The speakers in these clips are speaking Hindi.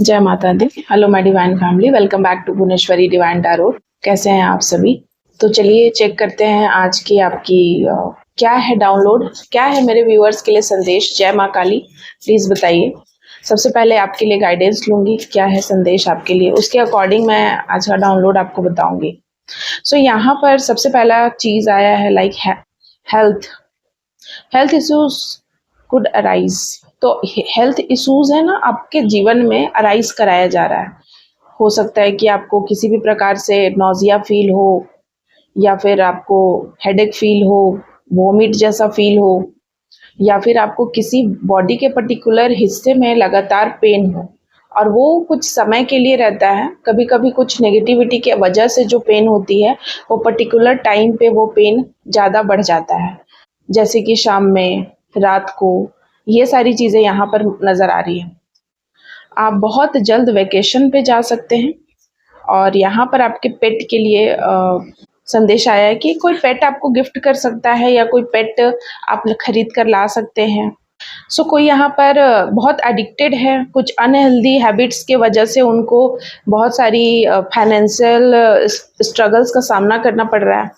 जय माता दी। Hello my divine family, welcome back to Bhuvaneshwari divine tarot. कैसे हैं आप सभी? तो चलिए चेक करते हैं आज की आपकी क्या है डाउनलोड, क्या है मेरे व्यूअर्स के लिए संदेश। जय माँ काली, प्लीज़ बताइए। सबसे पहले आपके लिए गाइडेंस लूँगी, क्या है संदेश आपके लिए, उसके अकॉर्डिंग मैं आज का डाउनलोड आपको बताऊँगी। सो यहाँ पर सबसे पहला चीज़ आया है like health health issues could arise. तो हेल्थ इश्यूज है ना आपके जीवन में अराइज कराया जा रहा है। हो सकता है कि आपको किसी भी प्रकार से नौजिया फील हो, या फिर आपको हेडेक फील हो, वोमिट जैसा फील हो, या फिर आपको किसी बॉडी के पर्टिकुलर हिस्से में लगातार पेन हो और वो कुछ समय के लिए रहता है। कभी कभी कुछ नेगेटिविटी के वजह से जो पेन होती है वो पर्टिकुलर टाइम पे वो पेन ज़्यादा बढ़ जाता है, जैसे कि शाम में, रात को, ये सारी चीज़ें यहाँ पर नज़र आ रही हैं। आप बहुत जल्द वेकेशन पे जा सकते हैं और यहाँ पर आपके पेट के लिए संदेश आया है कि कोई पेट आपको गिफ्ट कर सकता है या कोई पेट आप खरीद कर ला सकते हैं। सो कोई यहाँ पर बहुत एडिक्टेड है, कुछ अनहेल्दी हैबिट्स के वजह से उनको बहुत सारी फाइनेंशियल स्ट्रगल्स का सामना करना पड़ रहा है।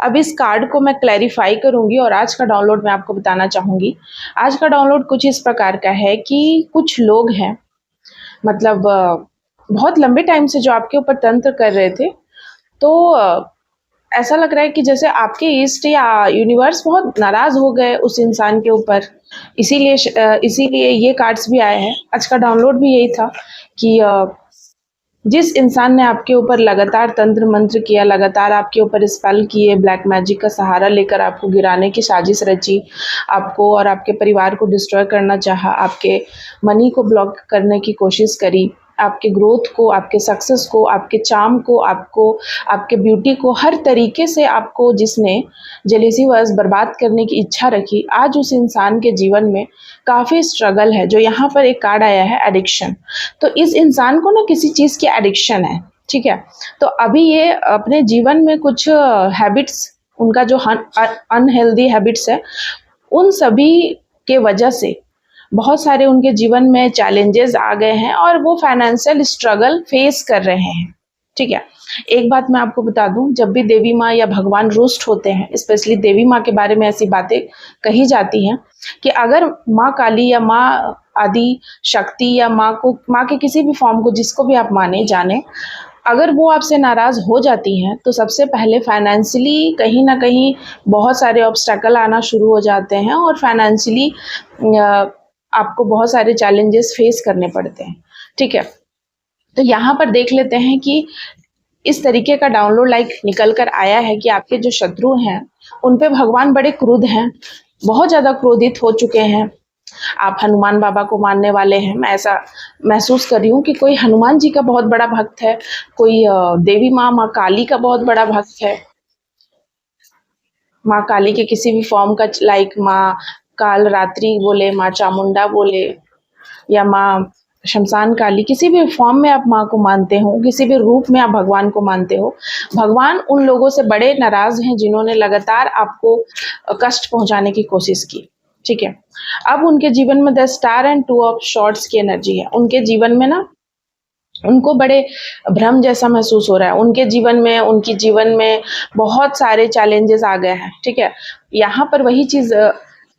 अब इस कार्ड को मैं क्लैरिफाई करूंगी और आज का डाउनलोड मैं आपको बताना चाहूँगी। आज का डाउनलोड कुछ इस प्रकार का है कि कुछ लोग हैं, मतलब बहुत लंबे टाइम से जो आपके ऊपर तंत्र कर रहे थे, तो ऐसा लग रहा है कि जैसे आपके ईस्ट या यूनिवर्स बहुत नाराज़ हो गए उस इंसान के ऊपर। इसीलिए ये कार्ड्स भी आए हैं। आज का डाउनलोड भी यही था कि जिस इंसान ने आपके ऊपर लगातार तंत्र मंत्र किया, लगातार आपके ऊपर स्पेल किए, ब्लैक मैजिक का सहारा लेकर आपको गिराने की साजिश रची, आपको और आपके परिवार को डिस्ट्रॉय करना चाहा, आपके मनी को ब्लॉक करने की कोशिश करी, आपके ग्रोथ को, आपके सक्सेस को, आपके चार्म को, आपको आपके ब्यूटी को, हर तरीके से आपको जिसने जेलेसी वश बर्बाद करने की इच्छा रखी, आज उस इंसान के जीवन में काफ़ी स्ट्रगल है। जो यहाँ पर एक कार्ड आया है एडिक्शन, तो इस इंसान को ना किसी चीज़ की एडिक्शन है, ठीक है। तो अभी ये अपने जीवन में कुछ हैबिट्स, उनका जो अनहेल्दी हैबिट्स है, उन सभी के वजह से बहुत सारे उनके जीवन में चैलेंजेस आ गए हैं और वो फाइनेंशियल स्ट्रगल फेस कर रहे हैं, ठीक है। एक बात मैं आपको बता दूं, जब भी देवी माँ या भगवान रुष्ट होते हैं, स्पेशली देवी माँ के बारे में ऐसी बातें कही जाती हैं कि अगर माँ काली या माँ आदि शक्ति या माँ के किसी भी फॉर्म को, जिसको भी आप माने जाने, अगर वो आपसे नाराज़ हो जाती हैं तो सबसे पहले फाइनेंशियली कहीं ना कहीं बहुत सारे ऑब्स्टेकल आना शुरू हो जाते हैं और फाइनेंशियली आपको बहुत सारे चैलेंजेस फेस करने पड़ते हैं, ठीक है। तो यहाँ पर देख लेते हैं कि इस तरीके का डाउनलोड लाइक निकल कर आया है कि आपके जो शत्रु हैं उन पे भगवान बड़े क्रुद्ध हैं, बहुत ज़्यादा क्रोधित हो चुके हैं। आप हनुमान बाबा को मानने वाले हैं, मैं ऐसा महसूस कर रही हूँ कि कोई हनुमान जी का बहुत बड़ा भक्त है, कोई देवी माँ काली का बहुत बड़ा भक्त है। माँ काली के किसी भी फॉर्म का, लाइक माँ काल रात्रि बोले, माँ चामुंडा बोले, या माँ शमशान काली, किसी भी फॉर्म में आप माँ को मानते हो, किसी भी रूप में आप भगवान को मानते हो, भगवान उन लोगों से बड़े नाराज हैं जिन्होंने लगातार आपको कष्ट पहुंचाने की कोशिश की, ठीक है। अब उनके जीवन में the star and two of shorts की एनर्जी है। उनके जीवन में ना उनको बड़े भ्रम जैसा महसूस हो रहा है, उनके जीवन में, उनकी जीवन में बहुत सारे चैलेंजेस आ गए हैं, ठीक है। यहाँ पर वही चीज़,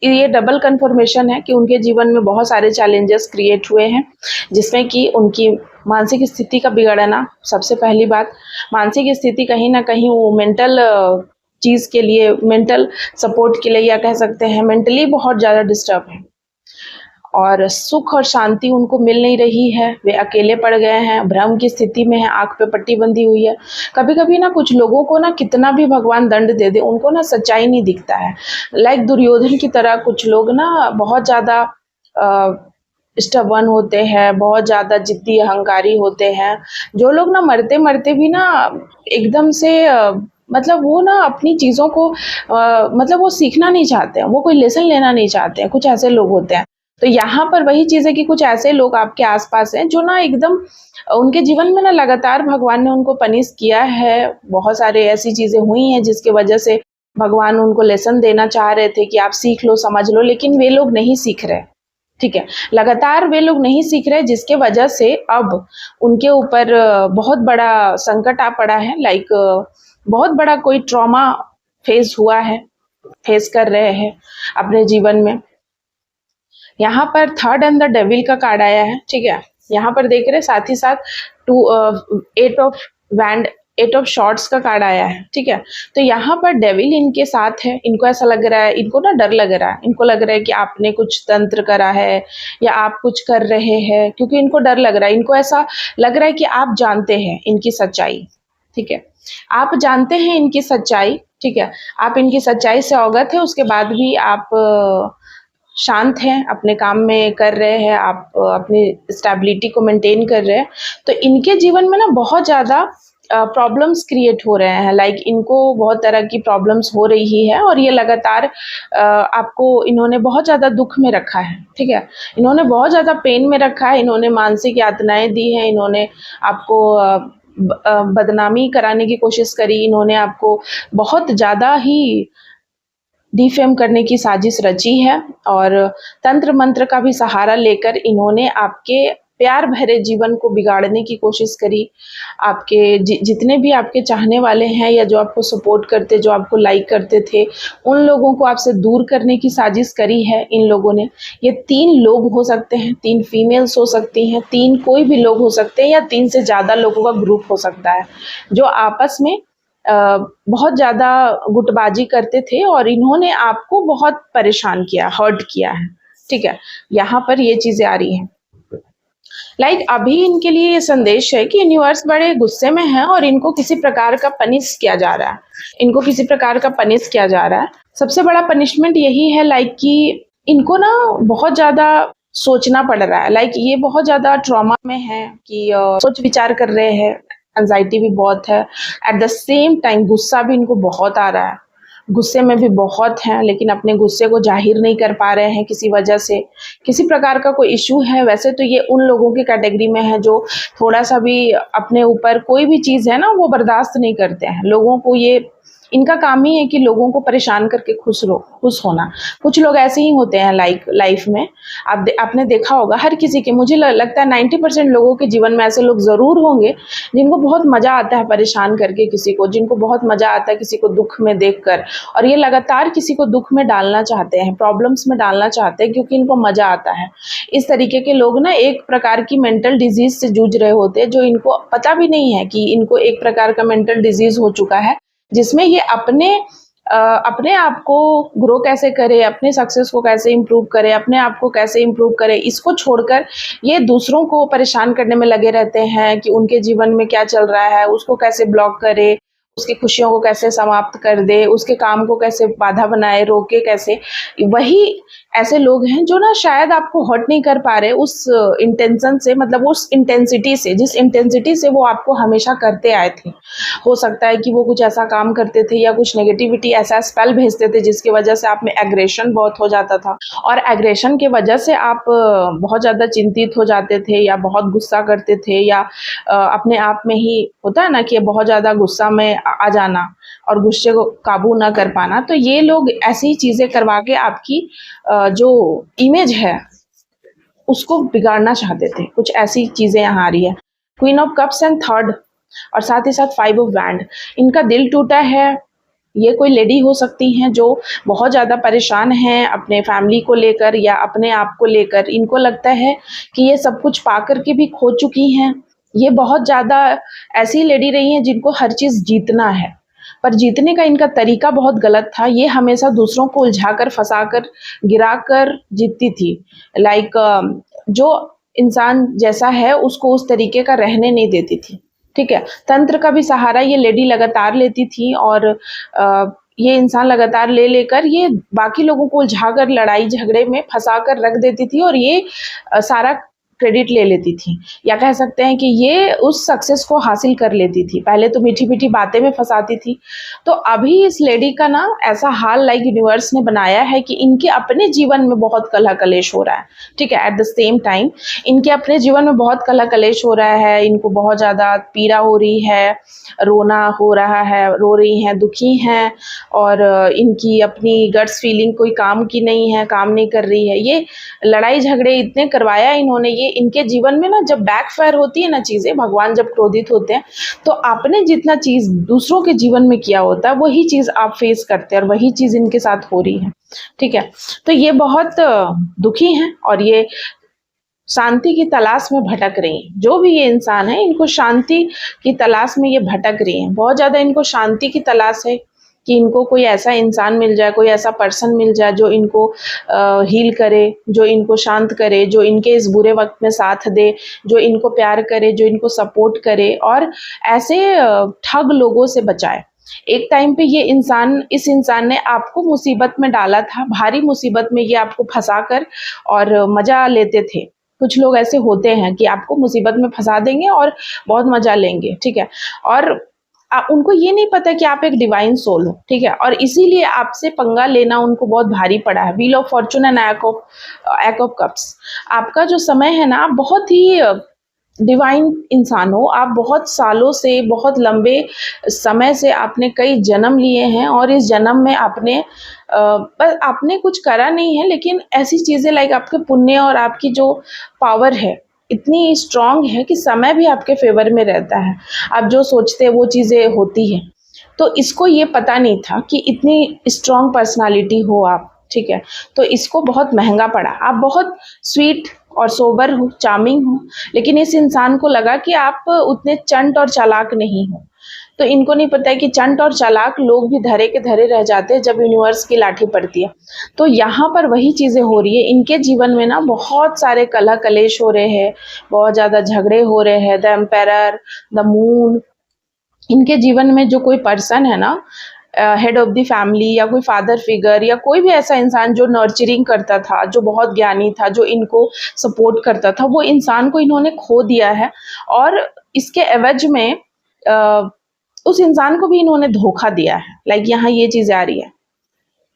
ये डबल कंफर्मेशन है कि उनके जीवन में बहुत सारे चैलेंजेस क्रिएट हुए हैं, जिसमें कि उनकी मानसिक स्थिति का बिगड़ना। सबसे पहली बात, मानसिक स्थिति कहीं ना कहीं वो मेंटल चीज़ के लिए, मेंटल सपोर्ट के लिए, या कह सकते हैं मेंटली बहुत ज़्यादा डिस्टर्ब है और सुख और शांति उनको मिल नहीं रही है। वे अकेले पड़ गए हैं, भ्रम की स्थिति में है, आंख पे पट्टी बंधी हुई है। कभी कभी ना कुछ लोगों को ना कितना भी भगवान दंड दे दे, उनको ना सच्चाई नहीं दिखता है। लाइक दुर्योधन की तरह कुछ लोग ना बहुत ज़्यादा स्टबर्न होते हैं, बहुत ज़्यादा जिद्दी अहंकारी होते हैं। जो लोग ना मरते मरते भी ना एकदम से मतलब वो ना अपनी चीज़ों को मतलब वो सीखना नहीं चाहते हैं, वो कोई लेसन लेना नहीं चाहते हैं, कुछ ऐसे लोग होते हैं। तो यहाँ पर वही चीज़ है कि कुछ ऐसे लोग आपके आसपास हैं जो ना एकदम उनके जीवन में ना लगातार भगवान ने उनको पनिश किया है। बहुत सारे ऐसी चीज़ें हुई हैं जिसकी वजह से भगवान उनको लेसन देना चाह रहे थे कि आप सीख लो, समझ लो, लेकिन वे लोग नहीं सीख रहे। ठीक है, लगातार वे लोग नहीं सीख रहे, जिसके वजह से अब उनके ऊपर बहुत बड़ा संकट आ पड़ा है। लाइक बहुत बड़ा कोई ट्रॉमा फेस हुआ है, फेस कर रहे हैं अपने जीवन में। यहाँ पर थर्ड एंड द डेविल का कार्ड आया है। ठीक है, यहाँ पर देख रहे हैं, साथ ही साथ एट ऑफ शॉर्ट्स का कार्ड आया है। ठीक है, तो यहाँ पर डेविल इनके साथ है। इनको ऐसा लग रहा है, इनको ना डर लग रहा है, इनको लग रहा है कि आपने कुछ तंत्र करा है या आप कुछ कर रहे हैं, क्योंकि इनको डर लग रहा है। इनको ऐसा लग रहा है कि आप जानते हैं इनकी सच्चाई। ठीक है, आप जानते हैं इनकी सच्चाई। ठीक है, आप इनकी सच्चाई से अवगत है, उसके बाद भी आप शांत हैं, अपने काम में कर रहे हैं, आप अपनी स्टेबिलिटी को मेंटेन कर रहे हैं। तो इनके जीवन में ना बहुत ज़्यादा प्रॉब्लम्स क्रिएट हो रहे हैं। लाइक इनको बहुत तरह की प्रॉब्लम्स हो रही है और ये लगातार आपको, इन्होंने बहुत ज़्यादा दुख में रखा है। ठीक है, इन्होंने बहुत ज़्यादा पेन में रखा है, इन्होंने मानसिक यातनाएं दी हैं, इन्होंने आपको बदनामी कराने की कोशिश करी, इन्होंने आपको बहुत ज़्यादा ही डिफेम करने की साजिश रची है और तंत्र मंत्र का भी सहारा लेकर इन्होंने आपके प्यार भरे जीवन को बिगाड़ने की कोशिश करी। आपके जितने भी आपके चाहने वाले हैं या जो आपको सपोर्ट करते, जो आपको लाइक करते थे, उन लोगों को आपसे दूर करने की साजिश करी है इन लोगों ने। ये 3 लोग हो सकते हैं, 3 फीमेल्स हो सकती हैं, 3 कोई भी लोग हो सकते हैं या 3 से ज़्यादा लोगों का ग्रुप हो सकता है, जो आपस में बहुत ज़्यादा गुटबाजी करते थे और इन्होंने आपको बहुत परेशान किया, हर्ट किया है। ठीक है, यहाँ पर ये चीज़ें आ रही हैं। लाइक अभी इनके लिए ये संदेश है कि यूनिवर्स बड़े गुस्से में है और इनको किसी प्रकार का पनिश किया जा रहा है, इनको किसी प्रकार का पनिश किया जा रहा है। सबसे बड़ा पनिशमेंट यही है लाइक कि इनको ना बहुत ज़्यादा सोचना पड़ रहा है। लाइक ये बहुत ज़्यादा ट्रॉमा में है कि सोच विचार कर रहे हैं, एंजाइटी भी बहुत है, एट द सेम टाइम गुस्सा भी इनको बहुत आ रहा है, गुस्से में भी बहुत हैं, लेकिन अपने गुस्से को जाहिर नहीं कर पा रहे हैं किसी वजह से, किसी प्रकार का कोई इशू है। वैसे तो ये उन लोगों की कैटेगरी में है जो थोड़ा सा भी अपने ऊपर कोई भी चीज़ है ना वो बर्दाश्त नहीं करते हैं। लोगों को ये, इनका काम ही है कि लोगों को परेशान करके खुश होना। कुछ लोग ऐसे ही होते हैं लाइफ में। आपने देखा होगा हर किसी के, मुझे लगता है 90% लोगों के जीवन में ऐसे लोग ज़रूर होंगे जिनको बहुत मज़ा आता है परेशान करके किसी को, जिनको बहुत मज़ा आता है किसी को दुख में देखकर, और ये लगातार किसी को दुख में डालना चाहते हैं, प्रॉब्लम्स में डालना चाहते हैं, क्योंकि इनको मज़ा आता है। इस तरीके के लोग ना एक प्रकार की मेंटल डिजीज़ से जूझ रहे होते हैं, जो इनको पता भी नहीं है कि इनको एक प्रकार का मेंटल डिजीज़ हो चुका है, जिसमें ये अपने आप को ग्रो कैसे करे, अपने सक्सेस को कैसे इम्प्रूव करे, अपने आप को कैसे इम्प्रूव करे, इसको छोड़कर ये दूसरों को परेशान करने में लगे रहते हैं कि उनके जीवन में क्या चल रहा है, उसको कैसे ब्लॉक करे, उसकी खुशियों को कैसे समाप्त कर दे, उसके काम को कैसे बाधा बनाए, रोके कैसे। वही ऐसे लोग हैं जो ना शायद आपको हर्ट नहीं कर पा रहे उस इंटेंशन से, मतलब उस इंटेंसिटी से, जिस इंटेंसिटी से वो आपको हमेशा करते आए थे। हो सकता है कि वो कुछ ऐसा काम करते थे या कुछ नेगेटिविटी, ऐसा स्पेल भेजते थे जिसकी वजह से आप में एग्रेशन बहुत हो जाता था, और एग्रेशन के वजह से आप बहुत ज़्यादा चिंतित हो जाते थे या बहुत गुस्सा करते थे, या अपने आप में ही होता है ना कि बहुत ज़्यादा गुस्सा में आ जाना और गुस्से को काबू ना कर पाना। तो ये लोग ऐसी चीज़ें करवा के आपकी जो इमेज है उसको बिगाड़ना चाहते थे। कुछ ऐसी चीज़ें यहाँ आ रही है। Queen of cups and third, और साथ ही साथ 5 ऑफ वैंड। इनका दिल टूटा है। ये कोई लेडी हो सकती हैं जो बहुत ज़्यादा परेशान हैं अपने फैमिली को लेकर या अपने आप को लेकर। इनको लगता है कि ये सब कुछ पा कर के भी खो चुकी हैं। ये बहुत ज़्यादा ऐसी लेडी रही हैं जिनको हर चीज़ जीतना है, पर जीतने का इनका तरीका बहुत गलत था। ये हमेशा दूसरों को उलझाकर, फंसाकर, गिराकर जीतती थी। लाइक जो इंसान जैसा है उसको उस तरीके का रहने नहीं देती थी। ठीक है, तंत्र का भी सहारा ये लेडी लगातार लेती थी और ये इंसान लगातार लेकर ये बाकी लोगों को उलझाकर, लड़ाई झगड़े में फंसा कर रख देती थी, और ये सारा क्रेडिट ले लेती थी, या कह सकते हैं कि ये उस सक्सेस को हासिल कर लेती थी। पहले तो मीठी-मीठी बातें में फँसाती थी। तो अभी इस लेडी का ना ऐसा हाल लाइक यूनिवर्स ने बनाया है कि इनके अपने जीवन में बहुत कलह-कलेश हो रहा है, ठीक है? एट द सेम टाइम इनके अपने जीवन में बहुत कलह-कलेश हो रहा है, इनको बहुत ज़्यादा पीड़ा हो रही है, रोना हो रहा है, रो रही हैं, दुखी हैं, और इनकी अपनी गट्स फीलिंग कोई काम की नहीं है, काम नहीं कर रही है। ये लड़ाई झगड़े इतने करवाया इन्होंने, ये इनके जीवन में ना जब बैकफायर होती है ना चीज़ें, भगवान जब क्रोधित होते हैं तो आपने जितना चीज़ दूसरों के जीवन में किया होता है वही चीज़ आप फेस करते हैं, और वही चीज़ इनके साथ हो रही है, ठीक है? तो ये बहुत दुखी हैं और ये शांति की तलाश में भटक रही हैं। जो भी ये इंसान है, इनको शांति की तलाश में ये भटक रही हैं। बहुत ज़्यादा इनको शांति की तलाश है कि इनको कोई ऐसा इंसान मिल जाए, कोई ऐसा पर्सन मिल जाए जो इनको हील करे, जो इनको शांत करे, जो इनके इस बुरे वक़्त में साथ दे, जो इनको प्यार करे, जो इनको सपोर्ट करे और ऐसे ठग लोगों से बचाए। एक टाइम पे इस इंसान ने आपको मुसीबत में डाला था, भारी मुसीबत में ये आपको फँसाकर और मज़ा लेते थे। कुछ लोग ऐसे होते हैं कि आपको मुसीबत में फँसा देंगे और बहुत मज़ा लेंगे, ठीक है? और उनको ये नहीं पता कि आप एक डिवाइन सोल हो, ठीक है? और इसीलिए आपसे पंगा लेना उनको बहुत भारी पड़ा है। Wheel of Fortune and act of cups. आपका जो समय है ना, आप बहुत ही डिवाइन इंसान हो, आप बहुत सालों से, बहुत लंबे समय से आपने कई जन्म लिए हैं और इस जन्म में पर आपने कुछ करा नहीं है, लेकिन ऐसी चीज़ें लाइक आपके पुण्य और आपकी जो पावर है इतनी स्ट्रांग है कि समय भी आपके फेवर में रहता है। आप जो सोचते हैं वो चीज़ें होती हैं। तो इसको ये पता नहीं था कि इतनी स्ट्रांग पर्सनालिटी हो आप, ठीक है? तो इसको बहुत महँगा पड़ा। आप बहुत स्वीट और सोबर हो, चार्मिंग हो, लेकिन इस इंसान को लगा कि आप उतने चंट और चालाक नहीं हो। तो इनको नहीं पता है कि चंट और चालाक लोग भी धरे के धरे रह जाते हैं जब यूनिवर्स की लाठी पड़ती है। तो यहाँ पर वही चीज़ें हो रही है। इनके जीवन में ना बहुत सारे कलह कलेश हो रहे हैं, बहुत ज़्यादा झगड़े हो रहे हैं। द एम्पायर, द मून, इनके जीवन में जो कोई पर्सन है ना, हेड ऑफ द फैमिली या कोई फादर फिगर या कोई भी ऐसा इंसान जो नर्चरिंग करता था, जो बहुत ज्ञानी था, जो इनको सपोर्ट करता था, वो इंसान को इन्होंने खो दिया है। और इसके एवज में उस इंसान को भी इन्होंने धोखा दिया है। लाइक यहाँ ये चीज़ आ रही है।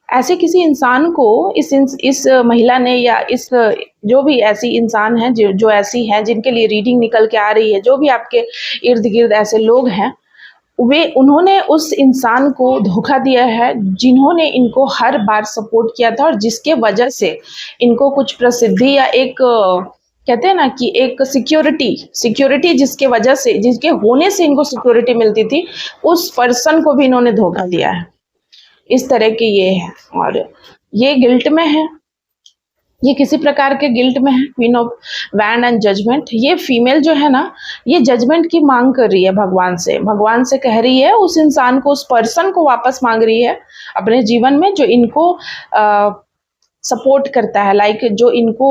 ऐसे किसी इंसान को इस महिला ने या इस जो भी ऐसी इंसान है जो ऐसी हैं जिनके लिए रीडिंग निकल के आ रही है, जो भी आपके इर्द गिर्द ऐसे लोग हैं, उन्होंने उस इंसान को धोखा दिया है जिन्होंने इनको हर बार सपोर्ट किया था और जिसके वजह से इनको कुछ प्रसिद्धि या एक कहते हैं ना कि एक सिक्योरिटी जिसके वजह से, जिसके होने से इनको सिक्योरिटी मिलती थी, उस पर्सन को भी इन्होंने धोखा दिया है। इस तरह के ये है और ये गिल्ट में है, ये किसी प्रकार के गिल्ट में है। Queen of wand and judgement, ये फीमेल जो है ना, ये जजमेंट की मांग कर रही है भगवान से कह रही है, उस इंसान को, उस पर्सन को वापस मांग रही है अपने जीवन में जो इनको सपोर्ट करता है, लाइक जो इनको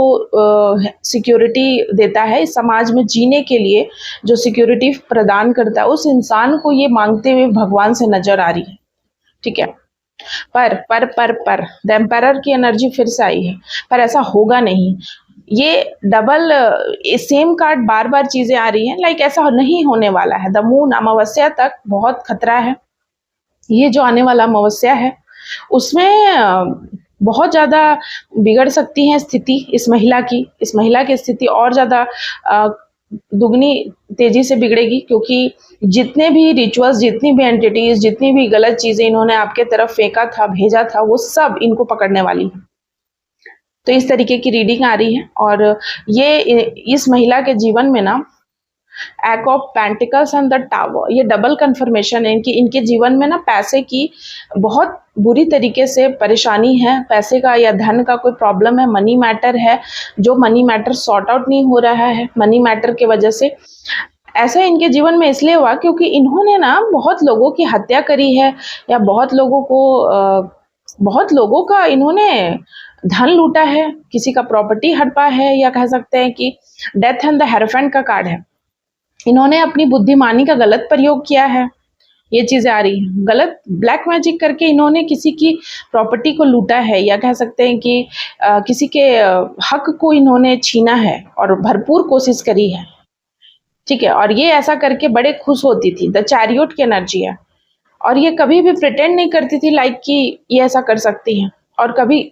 सिक्योरिटी देता है इस समाज में जीने के लिए, जो सिक्योरिटी प्रदान करता है, उस इंसान को ये मांगते हुए भगवान से नजर आ रही है, ठीक है? पर द एम्पायर की एनर्जी फिर से आई है, पर ऐसा होगा नहीं। ये डबल सेम कार्ड बार बार चीजें आ रही हैं, लाइक ऐसा नहीं होने वाला है। द मून, अमावस्या तक बहुत खतरा है। ये जो आने वाला अमावस्या है उसमें बहुत ज़्यादा बिगड़ सकती है स्थिति इस महिला की स्थिति और ज़्यादा दुगनी तेजी से बिगड़ेगी, क्योंकि जितने भी रिचुअल्स, जितनी भी एंटिटीज, जितनी भी गलत चीज़ें इन्होंने आपके तरफ फेंका था, भेजा था, वो सब इनको पकड़ने वाली है। तो इस तरीके की रीडिंग आ रही है और ये इस महिला के जीवन में ना act of pentacles and the tower, ये डबल कंफर्मेशन है इनके जीवन में ना पैसे की बहुत बुरी तरीके से परेशानी है, पैसे का या धन का कोई प्रॉब्लम है, मनी मैटर है, जो मनी मैटर सॉर्ट आउट नहीं हो रहा है मनी मैटर की वजह से। ऐसा इनके जीवन में इसलिए हुआ क्योंकि इन्होंने ना बहुत लोगों की हत्या करी है या बहुत लोगों का इन्होंने धन लूटा है, किसी का प्रॉपर्टी हड़पा है, या कह सकते हैं कि डेथ एंड द हेरोफेंट का कार्ड है। इन्होंने अपनी बुद्धिमानी का गलत प्रयोग किया है, ये चीज़ें आ रही हैं। गलत ब्लैक मैजिक करके इन्होंने किसी की प्रॉपर्टी को लूटा है, या कह सकते हैं कि किसी के हक को इन्होंने छीना है और भरपूर कोशिश करी है, ठीक है। और ये ऐसा करके बड़े खुश होती थी। द चैरियट की एनर्जी है, और ये कभी भी प्रिटेंड नहीं करती थी लाइक कि ये ऐसा कर सकती हैं, और कभी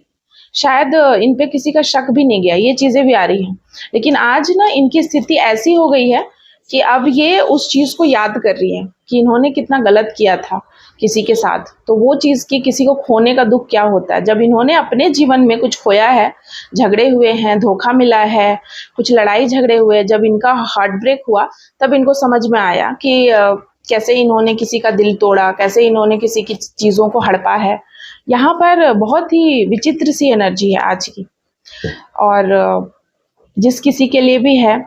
शायद इन पे किसी का शक भी नहीं गया। ये चीज़ें भी आ रही हैं। लेकिन आज ना इनकी स्थिति ऐसी हो गई है कि अब ये उस चीज़ को याद कर रही है कि इन्होंने कितना गलत किया था किसी के साथ। तो वो चीज़ कि किसी को खोने का दुख क्या होता है, जब इन्होंने अपने जीवन में कुछ खोया है, झगड़े हुए हैं, धोखा मिला है, कुछ लड़ाई झगड़े हुए, जब इनका हार्ट ब्रेक हुआ, तब इनको समझ में आया कि कैसे इन्होंने किसी का दिल तोड़ा, कैसे इन्होंने किसी की चीज़ों को हड़पा है। यहाँ पर बहुत ही विचित्र सी एनर्जी है आज की। और जिस किसी के लिए भी है,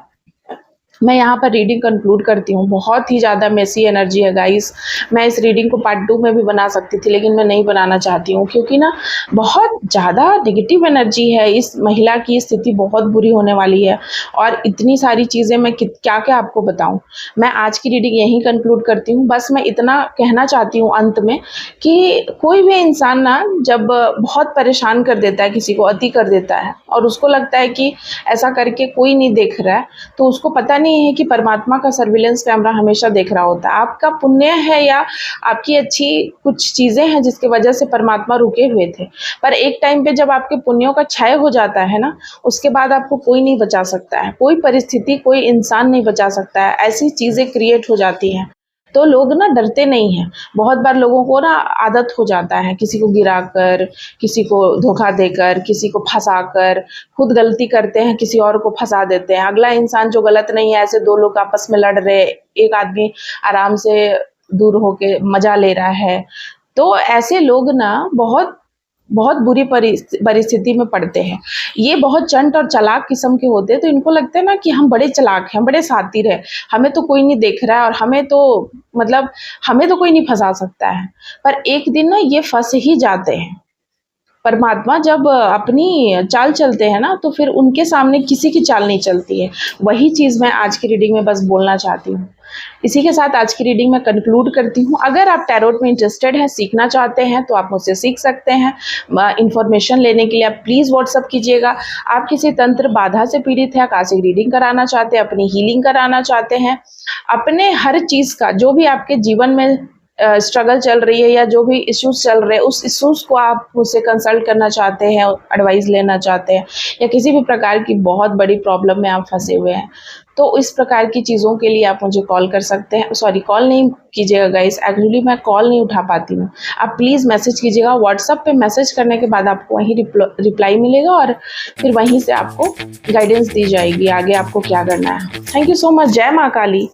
मैं यहाँ पर रीडिंग कंक्लूड करती हूँ। बहुत ही ज़्यादा मेसी एनर्जी है गाइस। मैं इस रीडिंग को पार्ट 2 में भी बना सकती थी, लेकिन मैं नहीं बनाना चाहती हूँ, क्योंकि ना बहुत ज़्यादा नेगेटिव एनर्जी है। इस महिला की स्थिति बहुत बुरी होने वाली है, और इतनी सारी चीज़ें मैं क्या क्या आपको बताऊँ। मैं आज की रीडिंग यहीं कंक्लूड करती हूँ। बस मैं इतना कहना चाहती हूँ अंत में कि कोई भी इंसान ना जब बहुत परेशान कर देता है, किसी को अति कर देता है, और उसको लगता है कि ऐसा करके कोई नहीं देख रहा है, तो उसको पता नहीं है कि परमात्मा का सर्विलेंस कैमरा हमेशा देख रहा होता है। आपका पुण्य है या आपकी अच्छी कुछ चीज़ें हैं जिसकी वजह से परमात्मा रुके हुए थे, पर एक टाइम पे जब आपके पुण्यों का क्षय हो जाता है ना, उसके बाद आपको कोई नहीं बचा सकता है, कोई परिस्थिति, कोई इंसान नहीं बचा सकता है। ऐसी चीज़ें क्रिएट हो जाती हैं, तो लोग ना डरते नहीं हैं। बहुत बार लोगों को ना आदत हो जाता है किसी को गिराकर, किसी को धोखा देकर, किसी को फंसाकर, खुद गलती करते हैं, किसी और को फंसा देते हैं। अगला इंसान जो गलत नहीं है, ऐसे दो लोग आपस में लड़ रहे, एक आदमी आराम से दूर होके मजा ले रहा है, तो ऐसे लोग ना बहुत बहुत बुरी परिस्थिति में पड़ते हैं। ये बहुत चंट और चालाक किस्म के होते हैं, तो इनको लगता है ना कि हम बड़े चालाक हैं, बड़े शातिर हैं, हमें तो कोई नहीं देख रहा है, और हमें तो मतलब हमें तो कोई नहीं फंसा सकता है। पर एक दिन ना ये फंस ही जाते हैं। परमात्मा जब अपनी चाल चलते हैं ना, तो फिर उनके सामने किसी की चाल नहीं चलती है। वही चीज़ मैं आज की रीडिंग में बस बोलना चाहती हूँ। इसी के साथ आज की रीडिंग मैं कंक्लूड करती हूँ। अगर आप टैरोट में इंटरेस्टेड हैं, सीखना चाहते हैं, तो आप मुझसे सीख सकते हैं। इन्फॉर्मेशन लेने के लिए आप प्लीज़ व्हाट्सअप कीजिएगा। आप किसी तंत्र बाधा से पीड़ित हैं, आकाशिक रीडिंग कराना चाहते हैं, अपनी हीलिंग कराना चाहते हैं, अपने हर चीज़ का जो भी आपके जीवन में स्ट्रगल चल रही है, या जो भी इश्यूज चल रहे हैं, उस इश्यूज को आप मुझसे कंसल्ट करना चाहते हैं, एडवाइस लेना चाहते हैं, या किसी भी प्रकार की बहुत बड़ी प्रॉब्लम में आप फंसे हुए हैं, तो इस प्रकार की चीज़ों के लिए आप मुझे कॉल कर सकते हैं। सॉरी, कॉल नहीं कीजिएगा गाइस, एक्चुअली मैं कॉल नहीं उठा पाती हूँ। आप प्लीज़ मैसेज कीजिएगा। व्हाट्सएप पे मैसेज करने के बाद आपको वहीं रिप्लाई मिलेगा, और फिर वहीं से आपको गाइडेंस दी जाएगी आगे आपको क्या करना है। Thank you so much. जय माँ काली।